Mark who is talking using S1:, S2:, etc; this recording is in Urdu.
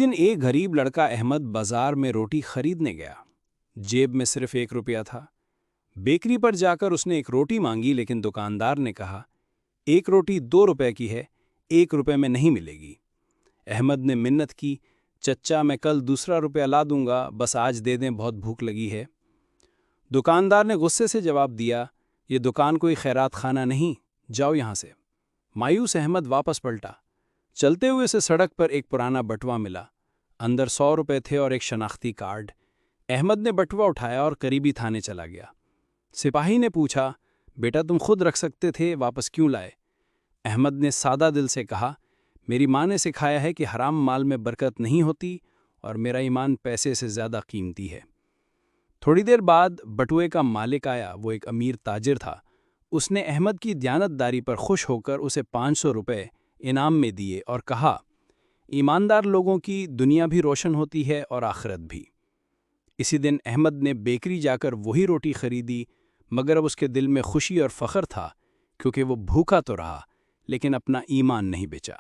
S1: دن ایک غریب لڑکا احمد بازار میں روٹی خریدنے گیا۔ جیب میں صرف 1 روپیہ تھا۔ بیکری پر جا کر اس نے ایک روٹی مانگی، لیکن دکاندار نے کہا، ایک روٹی 2 روپے کی ہے، 1 روپے میں نہیں ملے گی۔ احمد نے منت کی، چچا میں کل دوسرا روپیہ لا دوں گا، بس آج دے دیں، بہت بھوک لگی ہے۔ دکاندار نے غصے سے جواب دیا، یہ دکان کوئی خیرات خانہ نہیں، جاؤ یہاں سے۔ مایوس احمد واپس پلٹا۔ چلتے ہوئے اسے سڑک پر ایک پرانا بٹوا ملا۔ اندر 100 روپے تھے اور ایک شناختی کارڈ۔ احمد نے بٹوا اٹھایا اور قریبی تھانے چلا گیا۔ سپاہی نے پوچھا، بیٹا تم خود رکھ سکتے تھے، واپس کیوں لائے؟ احمد نے سادہ دل سے کہا، میری ماں نے سکھایا ہے کہ حرام مال میں برکت نہیں ہوتی اور میرا ایمان پیسے سے زیادہ قیمتی ہے۔ تھوڑی دیر بعد بٹوے کا مالک آیا، وہ ایک امیر تاجر تھا۔ اس نے احمد کی دیانت داری پر خوش ہو کر اسے 500 روپے انعام میں دیے اور کہا، ایماندار لوگوں کی دنیا بھی روشن ہوتی ہے اور آخرت بھی۔ اسی دن احمد نے بیکری جا کر وہی روٹی خریدی، مگر اب اس کے دل میں خوشی اور فخر تھا، کیونکہ وہ بھوکا تو رہا لیکن اپنا ایمان نہیں بیچا۔